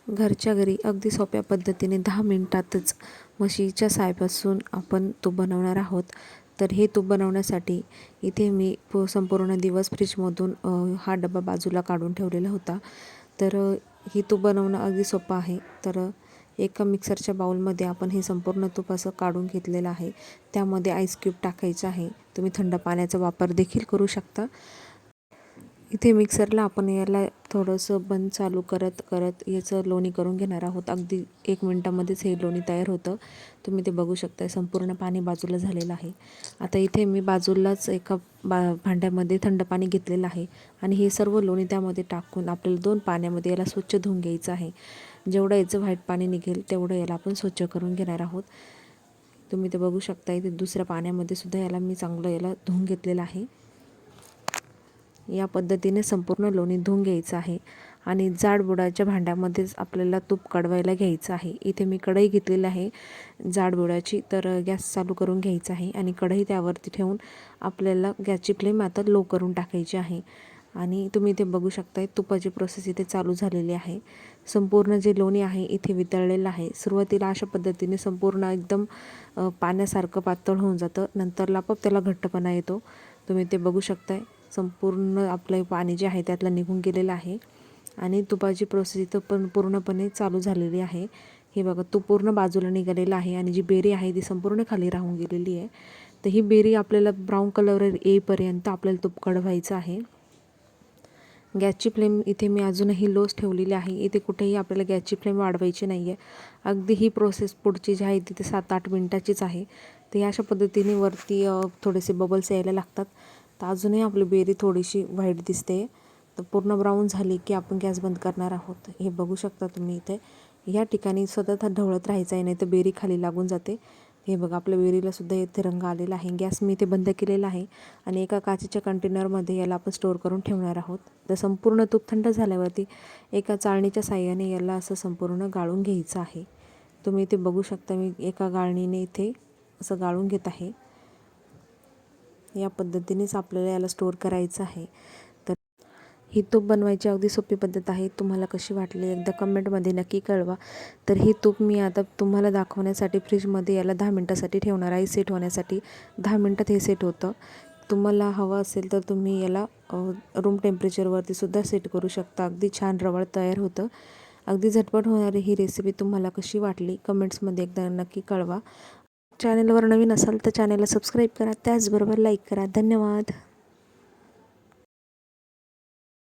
घरच्या घरी अगदी सोप्या पद्धतीने 10 मिनिटातच म्हशीच्या सायपासून आपण तूप बनवणार आहोत. तर हे तूप बनवण्यासाठी इथे मी संपूर्ण दिवस फ्रीजमधून हा डबा बाजूला काढून ठेवलेला होता. तर ही तूप बनवणं अगदी सोपं आहे. तर एका मिक्सरच्या बाउलमध्ये आपण हे संपूर्ण तूप असं काढून घेतलेलं आहे. त्यामध्ये आईस क्यूब टाकायचं आहे. तुम्ही थंड पाण्याचा वापर देखील करू शकता. इथे मिक्सरला आपण याला थोडंसं बंद चालू करत करत याचं लोणी करून घेणार आहोत. अगदी 1 मिनिटामध्येच हे लोणी तयार होतं. तुम्ही ते बघू शकता. संपूर्ण पाणी बाजूला झालेलं आहे. आता इथे मी बाजूलाच एका भांड्यामध्ये थंड पाणी घेतलेलं आहे आणि हे सर्व लोणी त्यामध्ये टाकून आपल्याला 2 पाण्यामध्ये याला स्वच्छ धुवून घ्यायचं आहे. जेवढं याचं व्हाईट पाणी निघेल तेवढं याला आपण स्वच्छ करून घेणार आहोत. तुम्ही ते बघू शकता. इथे दुसऱ्या पाण्यामध्ये सुद्धा याला मी चांगलं याला धुवून घेतलेलं आहे. या पद्धतीने संपूर्ण लोणी धुवून घ्यायचं आहे आणि जाड बुडाच्या भांड्यामध्येच आपल्याला तूप कढवायला घ्यायचं आहे. इथे मी कढई घेतलेली आहे जाड बुडाची. तर गॅस चालू करून घ्यायचा आहे आणि कढई त्यावरती ठेवून आपल्याला गॅसची फ्लेम आता लो करून टाकायची आहे. आणि तुम्ही इथे बघू शकताय तुपाची प्रोसेस इथे चालू झालेली आहे. संपूर्ण जे लोणी आहे इथे वितळलेलं आहे. सुरुवातीला अशा पद्धतीने संपूर्ण एकदम पाण्यासारखं पातळ होऊन जातं. नंतर आपोआप त्याला घट्टपणा येतो. तुम्ही ते बघू शकताय. संपूर्ण आपलं पाणी जे आहे त्यातलं निघून गेलेलं आहे आणि तुपाची प्रोसेस इथं पण पूर्णपणे चालू झालेली आहे. हे बघा, तूप पूर्ण बाजूला निघालेलं आहे आणि जी बेरी आहे ती संपूर्ण खाली राहून गेलेली आहे. तर ही बेरी आपल्याला ब्राऊन कलर येईपर्यंत आपल्याला तूप कढवायचं आहे. गॅसची फ्लेम इथे मी अजूनही लोच ठेवलेली आहे. इथे कुठेही आपल्याला गॅसची फ्लेम वाढवायची नाही आहे. अगदी ही प्रोसेस पुढची जी आहे तिथे 7-8 मिनटाचीच आहे. तर अशा पद्धतीने वरती थोडेसे बबल्स यायला लागतात. तर अजूनही आपली बेरी थोडीशी व्हाईट दिसते. तर पूर्ण ब्राऊन झाली की आपण गॅस बंद करणार आहोत. हे बघू शकता तुम्ही इथे. या ठिकाणी सतत ढवळत राहायचं आहे, नाही तर बेरी खाली लागून जाते. हे बघा, आपल्या बेरीलासुद्धा इथे रंग आलेला आहे. गॅस मी इथे बंद केलेला आहे आणि एका काचेच्या कंटेनरमध्ये याला आपण स्टोअर करून ठेवणार आहोत. तर संपूर्ण तूप थंड झाल्यावरती एका चाळणीच्या साहाय्याने याला असं संपूर्ण गाळून घ्यायचं आहे. तुम्ही इथे बघू शकता मी एका गाळणीने इथे असं गाळून घेत आहे. या पद्धतीनेच आपल्याला याला स्टोअर करायचं आहे. तर ही तूप बनवायची अगदी सोपी पद्धत आहे. तुम्हाला कशी वाटली एकदा कमेंटमध्ये नक्की कळवा. तर ही तूप मी आता तुम्हाला दाखवण्यासाठी फ्रीजमध्ये याला 10 मिनटासाठी ठेवणार आहे. सेट होण्यासाठी 10 मिनटात हे सेट होतं. तुम्हाला हवं असेल तर तुम्ही याला रूम टेम्परेचरवरती सुद्धा सेट करू शकता. अगदी छान रवाळ तयार होतं. अगदी झटपट होणारी ही रेसिपी तुम्हाला कशी वाटली कमेंट्समध्ये एकदा नक्की कळवा. चॅनलवर नवीन असाल तर चॅनलला सबस्क्राईब करा. त्याचबरोबर लाईक करा. धन्यवाद.